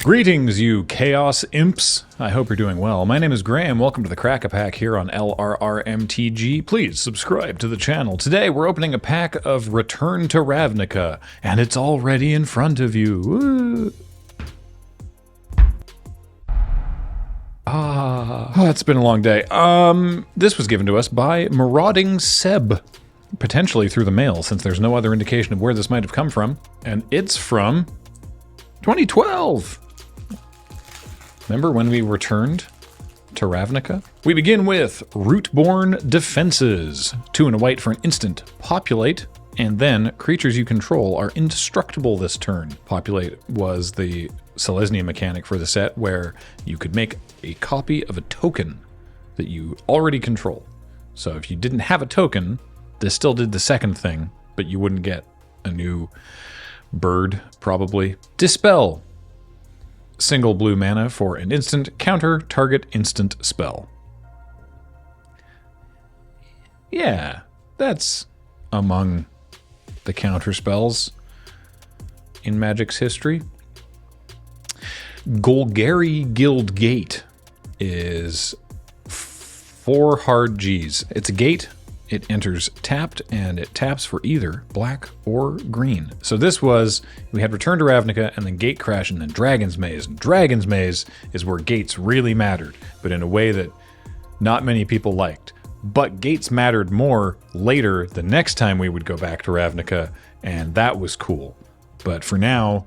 Greetings, you chaos imps. I hope you're doing well. My name is Graham. Welcome to the Crack-A-Pack here on LRRMTG. Please subscribe to the channel. Today we're opening a pack of Return to Ravnica, and it's already in front of you. Woo. It's been a long day. This was given to us by Marauding Seb, potentially through the mail, since there's no other indication of where this might have come from, and it's from 2012. Remember when we returned to Ravnica? We begin with Rootborn Defenses. 2 and a white for an instant. Populate, and then creatures you control are indestructible this turn. Populate was the Selesnya mechanic for the set where you could make a copy of a token that you already control. So if you didn't have a token, this still did the second thing, but you wouldn't get a new bird, probably. Dispel. Single blue mana for an instant, counter target instant spell. Yeah, that's among the counter spells in Magic's history. Golgari Guild Gate is 4 hard Gs. It's a gate. It enters tapped, and it taps for either black or green. So this was, we had Return to Ravnica, and then Gate Crash, and then Dragon's Maze. And Dragon's Maze is where gates really mattered, but in a way that not many people liked. But gates mattered more later, the next time we would go back to Ravnica, and that was cool. But for now,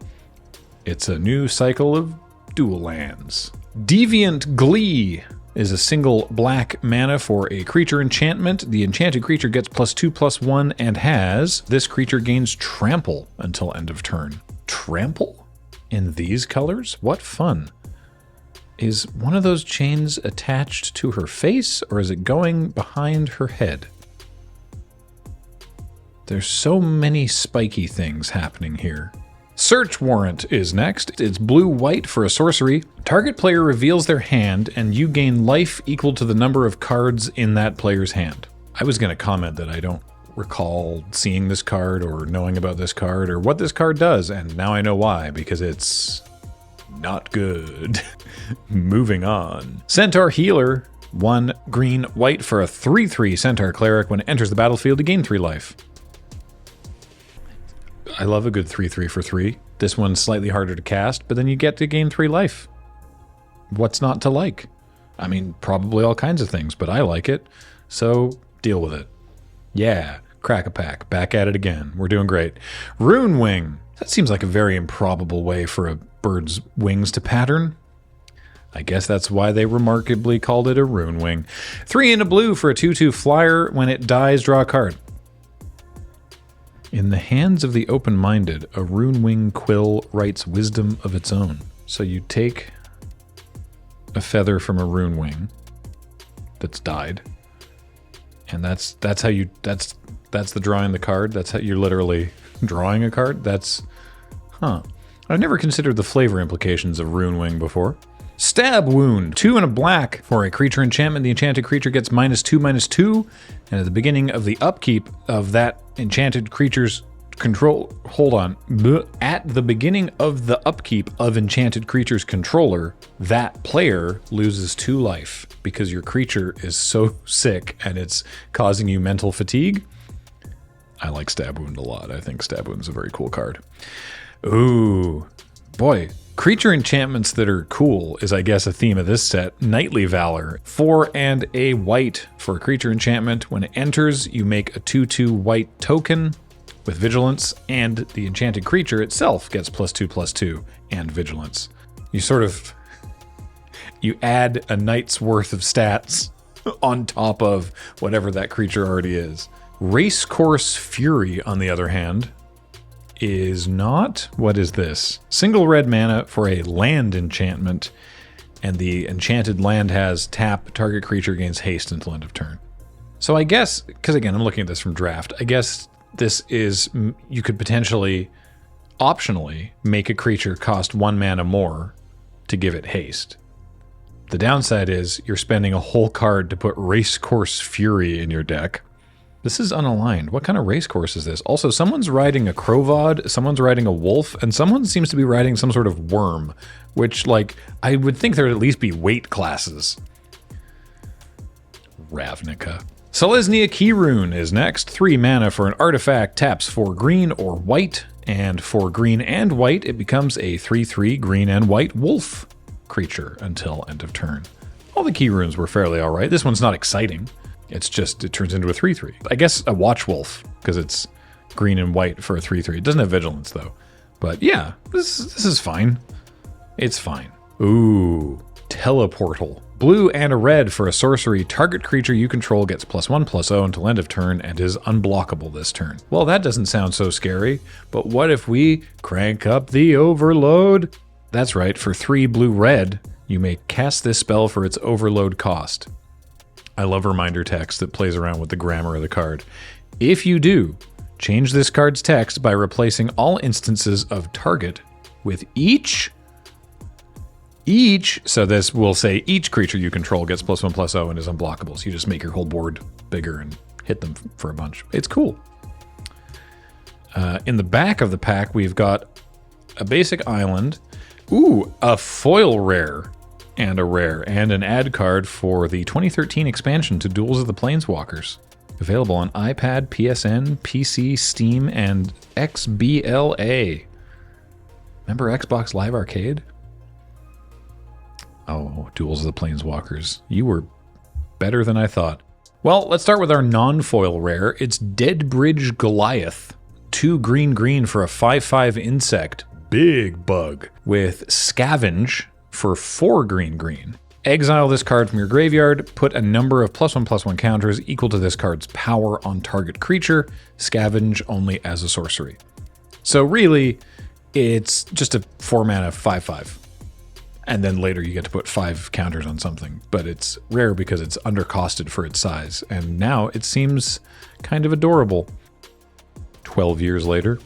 it's a new cycle of dual lands. Deviant Glee is a single black mana for a creature enchantment. The enchanted creature gets +2/+1 and has, this creature gains trample until end of turn. Trample? In these colors? What fun. Is one of those chains attached to her face, or is it going behind her head? There's so many spiky things happening here. Search Warrant is next. It's blue-white for a sorcery. Target player reveals their hand, and you gain life equal to the number of cards in that player's hand. I was going to comment that I don't recall seeing this card or knowing about this card or what this card does, and now I know why, because it's not good. Moving on. Centaur Healer. 1 green-white for a 3/3 Centaur Cleric. When it enters the battlefield, you gain 3 life. I love a good 3/3 for 3. This one's slightly harder to cast, but then you get to gain 3 life. What's not to like? I mean, probably all kinds of things, but I like it, so deal with it. Yeah, Crack-A-Pack, back at it again. We're doing great. Rune Wing. That seems like a very improbable way for a bird's wings to pattern. I guess that's why they remarkably called it a Rune Wing. 3 and a blue for a 2/2 flyer. When it dies, draw a card. In the hands of the open-minded, a Rune Wing quill writes wisdom of its own. So you take a feather from a Rune Wing that's died, and that's how you that's the drawing the card. That's how you're literally drawing a card. That's I've never considered the flavor implications of Rune Wing before. Stab Wound. 2 and a black for a creature enchantment. The enchanted creature gets -2/-2, and at the beginning of the upkeep of that enchanted creature's control... Hold on. At the beginning of the upkeep of enchanted creature's controller, that player loses 2 life because your creature is so sick and it's causing you mental fatigue. I like Stab Wound a lot. I think Stab Wound is a very cool card. Ooh, boy. Creature enchantments that are cool is, I guess, a theme of this set. Knightly Valor. 4 and a white for a creature enchantment. When it enters, you make a 2/2 white token with vigilance, and the enchanted creature itself gets +2/+2 and vigilance. You add a knight's worth of stats on top of whatever that creature already is. Racecourse Fury, on the other hand, is not... What is this? Single red mana for a land enchantment, and the enchanted land has tap, target creature gains haste until end of turn. So I guess, because again, I'm looking at this from draft, I guess this is... You could potentially, optionally, make a creature cost 1 mana more to give it haste. The downside is you're spending a whole card to put Racecourse Fury in your deck. This is unaligned. What kind of race course is this? Also, someone's riding a Crovod, someone's riding a wolf, and someone seems to be riding some sort of worm, which, like, I would think there would at least be weight classes. Ravnica. Selesnya Key Rune is next. 3 mana for an artifact, taps 4 green or white, and for green and white, it becomes a 3/3 green and white wolf creature until end of turn. All the key runes were fairly alright. This one's not exciting. It's just, it turns into a 3/3. I guess a watch wolf, because it's green and white for a 3/3. It doesn't have vigilance, though. But yeah, this is fine. It's fine. Ooh, Teleportal. Blue and a red for a sorcery. Target creature you control gets +1/+0 until end of turn and is unblockable this turn. Well, that doesn't sound so scary, but what if we crank up the overload? That's right, for 3 blue-red, you may cast this spell for its overload cost. I love reminder text that plays around with the grammar of the card. If you do, change this card's text by replacing all instances of target with each, so this will say each creature you control gets +1/+0 and is unblockable. So you just make your whole board bigger and hit them for a bunch. It's cool. In the back of the pack, we've got a basic island. Ooh, a foil rare. And a rare, and an ad card for the 2013 expansion to Duels of the Planeswalkers. Available on iPad, PSN, PC, Steam, and XBLA. Remember Xbox Live Arcade? Oh, Duels of the Planeswalkers. You were better than I thought. Well, let's start with our non-foil rare. It's Deadbridge Goliath. 2 green for a 5/5 insect. Big bug. With Scavenge for 4 green. Exile this card from your graveyard, put a number of +1/+1 counters equal to this card's power on target creature, scavenge only as a sorcery. So really, it's just a 4 mana 5/5. And then later you get to put 5 counters on something, but it's rare because it's undercosted for its size, and now it seems kind of adorable. 12 years later.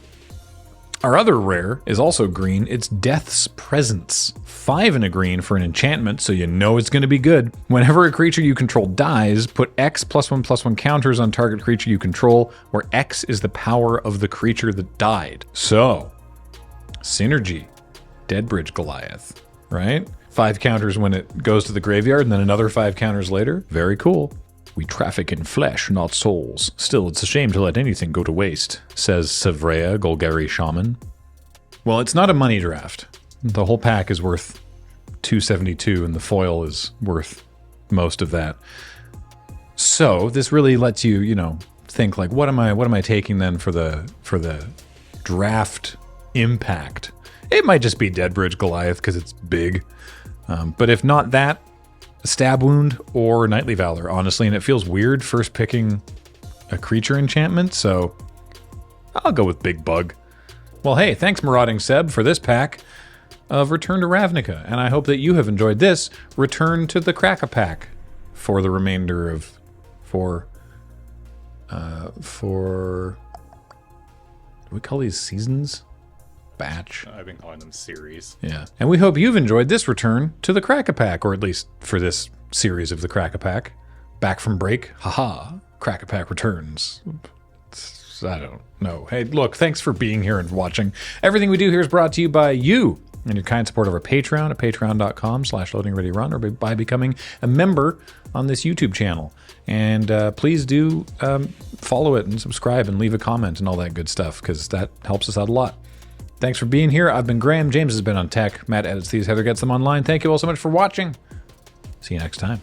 Our other rare is also green. It's Death's Presence. 5 and a green for an enchantment, so you know it's going to be good. Whenever a creature you control dies, put X +1/+1 counters on target creature you control, where X is the power of the creature that died. So, synergy. Deadbridge Goliath, right? 5 counters when it goes to the graveyard, and then another 5 counters later. Very cool. We traffic in flesh, not souls. Still, it's a shame to let anything go to waste, says Sevrea, Golgari Shaman. Well, it's not a money draft. The whole pack is worth $272, and the foil is worth most of that. So this really lets you, you know, think like, what am I taking then for the draft impact? It might just be Deadbridge Goliath because it's big, but if not that, Stab Wound or Knightly Valor, honestly, and it feels weird first picking a creature enchantment, so I'll go with Big Bug. Well, hey, thanks Marauding Seb for this pack of Return to Ravnica, and I hope that you have enjoyed this Return to the Crack-a-Pack for the remainder of do we call these seasons? Batch. I've been calling them series. Yeah. And we hope you've enjoyed this return to the Crack-a-Pack, or at least for this series of the Crack-a-Pack. Back from break, haha, Crack-a-Pack returns. I don't know. Hey, look, thanks for being here and watching. Everything we do here is brought to you by you and your kind support of our Patreon at patreon.com/loadingreadyrun, or by becoming a member on this YouTube channel. And please do follow it and subscribe and leave a comment and all that good stuff, because that helps us out a lot. Thanks for being here. I've been Graham. James has been on tech. Matt edits these. Heather gets them online. Thank you all so much for watching. See you next time.